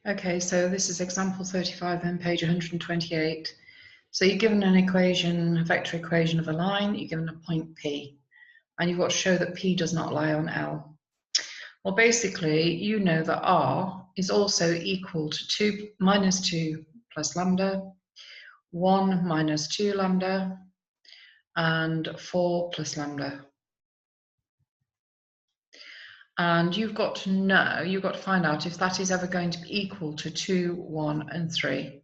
Okay, so this is example 35 on page 128. So you're given an equation, a vector equation of a line, you're given a point P, and you've got to show that P does not lie on L. Well, basically, you know that R is also equal to 2 minus 2 plus lambda, 1 minus 2 lambda, and 4 plus lambda. And you've got to know, you've got to find out if that is ever going to be equal to 2, 1, and 3.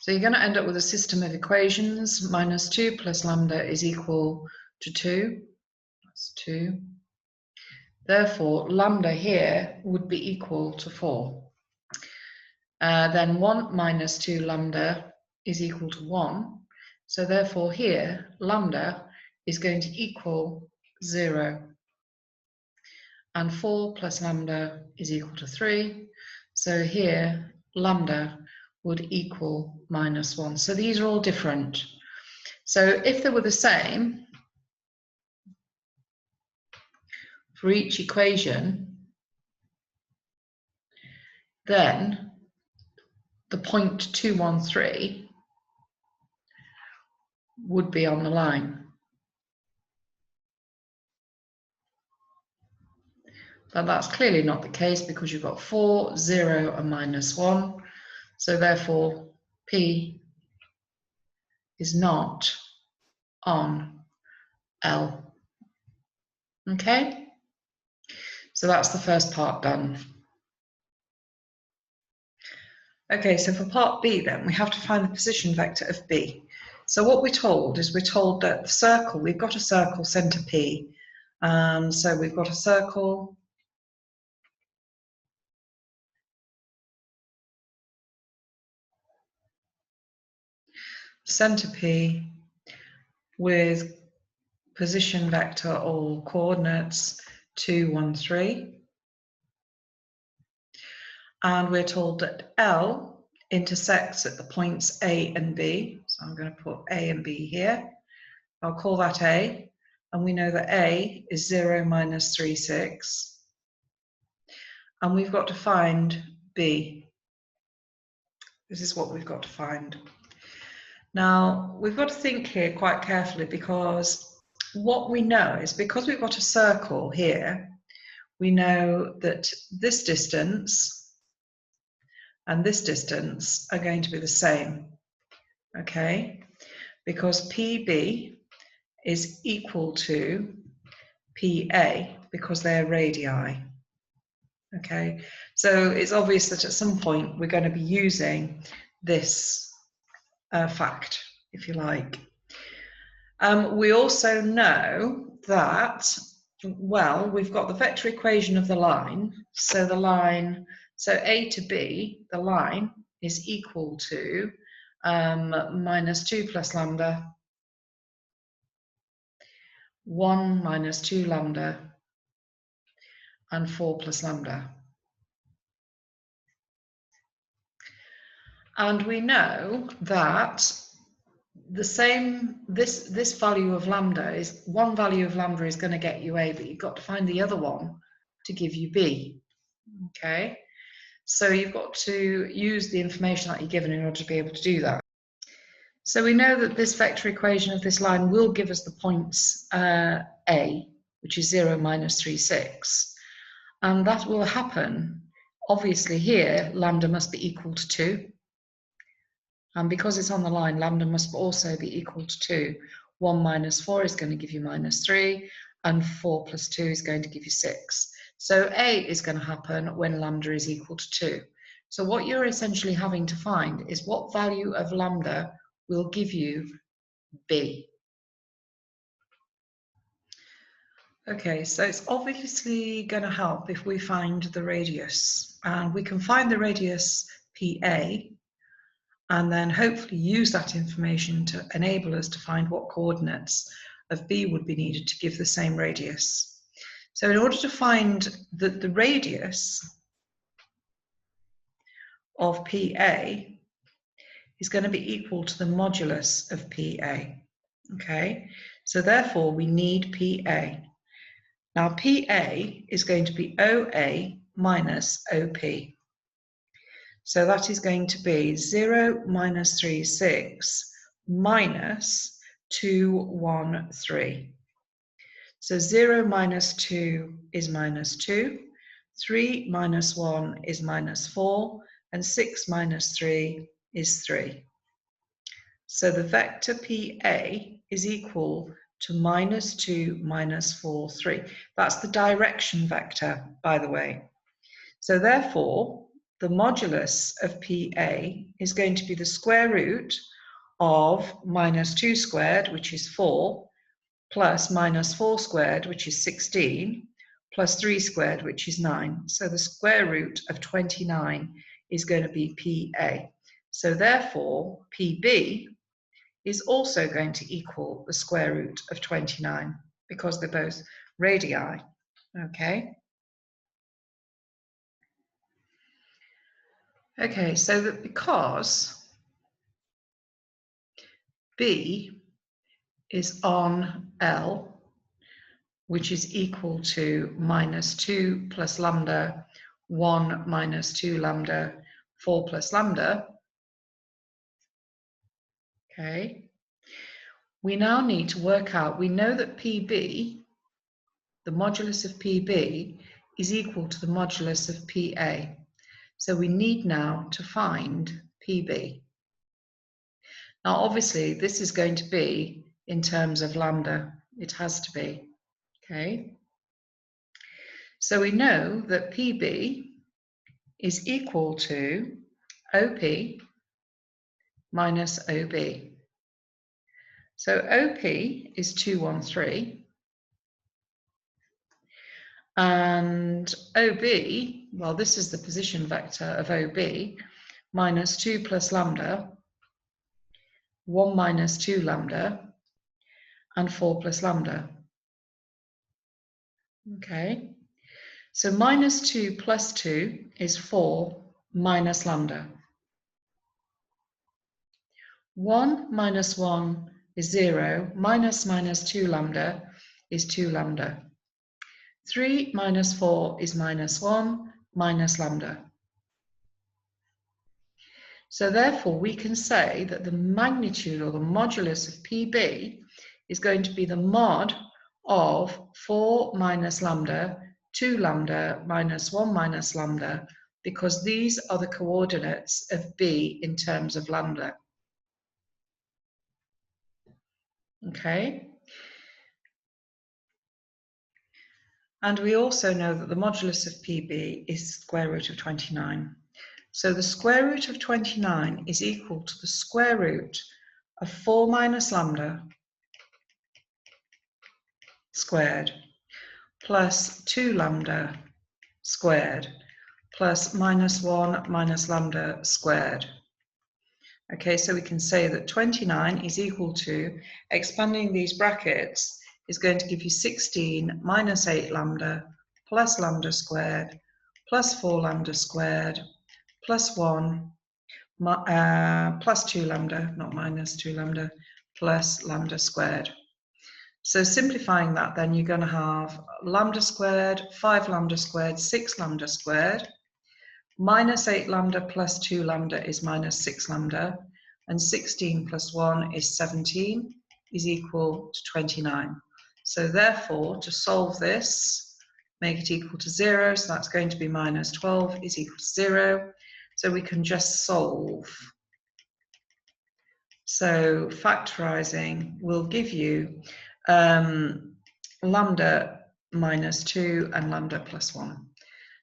So you're going to end up with a system of equations. Minus 2 plus lambda is equal to 2. That's 2. Therefore, lambda here would be equal to 4. Then 1 minus 2 lambda is equal to 1. So therefore here, lambda is going to equal 0. And 4 plus lambda is equal to 3. So here, lambda would equal minus 1. So these are all different. So if they were the same for each equation, then the point 213 would be on the line. But that's clearly not the case because you've got 4, 0, and minus 1. So therefore, P is not on L. Okay? So that's the first part done. Okay, so for part B then, we have to find the position vector of B. So what we're told is we're told that the circle, we've got a circle centre P. So we've got a circle centre P with position vector or coordinates 2, 1, 3. And we're told that L intersects at the points A and B. So I'm going to put A and B here. I'll call that A. And we know that A is 0, minus 3, 6. And we've got to find B. This is what we've got to find. Now, we've got to think here quite carefully because what we know is because we've got a circle here, we know that this distance and this distance are going to be the same, okay? Because PB is equal to PA because they're radii, okay? So it's obvious that at some point we're going to be using this fact, if you like. We also know that, well, we've got the vector equation of the line. So the line, so A to B, the line is equal to minus 2 plus lambda, 1 minus 2 lambda, and 4 plus lambda. And we know that the same, this value of lambda is, one value of lambda is going to get you A, but you've got to find the other one to give you B, okay? So you've got to use the information that you're given in order to be able to do that. So we know that this vector equation of this line will give us the points A, which is 0, minus 3, 6. And that will happen, obviously here, lambda must be equal to 2. And because it's on the line, lambda must also be equal to 2. 1 minus 4 is going to give you minus 3, and 4 plus 2 is going to give you 6. So A is going to happen when lambda is equal to 2. So what you're essentially having to find is what value of lambda will give you B. Okay, so it's obviously going to help if we find the radius. And we can find the radius PA, and then hopefully use that information to enable us to find what coordinates of B would be needed to give the same radius. So in order to find the radius of PA is going to be equal to the modulus of PA, okay? So therefore we need PA. Now PA is going to be OA minus OP. So that is going to be 0, minus 3, 6, minus 2, 1, 3. So 0 minus 2 is minus 2, 3 minus 1 is minus 4, and 6 minus 3 is 3. So the vector PA is equal to minus 2, minus 4, 3. That's the direction vector, by the way. So therefore, the modulus of PA is going to be the square root of minus 2 squared, which is 4, plus minus 4 squared, which is 16, plus 3 squared, which is 9. So the square root of 29 is going to be PA. So therefore, PB is also going to equal the square root of 29 because they're both radii. Okay? Okay, so that because B is on L, which is equal to minus 2 plus lambda, 1 minus 2 lambda, 4 plus lambda, okay, we now need to work out, we know that PB, the modulus of PB, is equal to the modulus of PA. So we need now to find PB. Now, obviously, this is going to be in terms of lambda. It has to be, okay? So we know that PB is equal to OP minus OB. So OP is 213, and OB, well, this is the position vector of OB, minus 2 plus lambda, 1 minus 2 lambda, and 4 plus lambda. Okay, so minus 2 plus 2 is 4 minus lambda. 1 minus 1 is 0, minus 2 lambda is 2 lambda. 3 minus 4 is minus 1, minus lambda. So therefore, we can say that the magnitude or the modulus of PB is going to be the mod of 4 minus lambda, 2 lambda, minus 1 minus lambda, because these are the coordinates of B in terms of lambda. Okay? And we also know that the modulus of PB is square root of 29. So the square root of 29 is equal to the square root of 4 minus lambda squared plus 2 lambda squared plus minus 1 minus lambda squared. Okay, so we can say that 29 is equal to, expanding these brackets, is going to give you 16 minus 8 lambda plus lambda squared plus 4 lambda squared plus 1 plus 2 lambda, not minus 2 lambda, plus lambda squared. So simplifying that, then you're going to have lambda squared, 5 lambda squared, 6 lambda squared, minus 8 lambda plus 2 lambda is minus 6 lambda, and 16 plus 1 is 17, is equal to 29. So therefore, to solve this, make it equal to 0, so that's going to be minus 12 is equal to 0. So we can just solve. So factorizing will give you lambda minus 2 and lambda plus 1.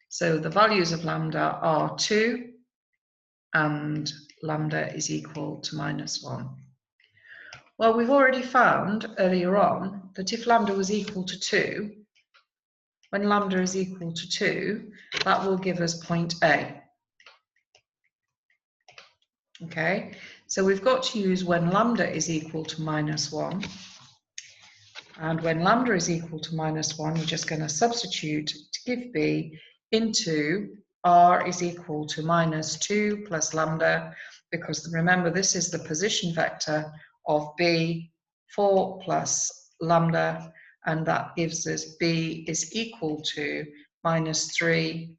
So the values of lambda are 2 and lambda is equal to minus 1. Well, we've already found earlier on that if lambda was equal to 2, when lambda is equal to 2, that will give us point A. Okay, so we've got to use when lambda is equal to minus 1. And when lambda is equal to minus 1, you're just going to substitute to give B into R is equal to minus 2 plus lambda, because remember, this is the position vector of B, 4 plus lambda, and that gives us B is equal to minus 3,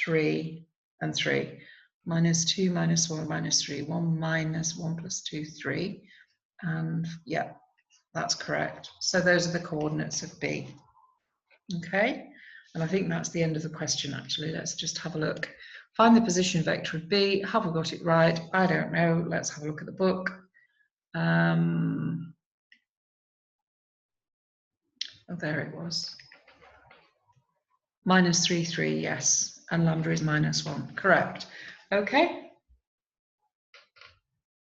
3, and 3. minus 2, minus 1, minus 3. 1 minus 1 plus 2, 3. And yeah, that's correct. So those are the coordinates of B. Okay, and I think that's the end of the question actually. Let's just have a look. Find the position vector of B. Have we got it right? I don't know. Let's have a look at the book. Oh, there it was. Minus 3, 3, yes. And lambda is minus 1. Correct. Okay.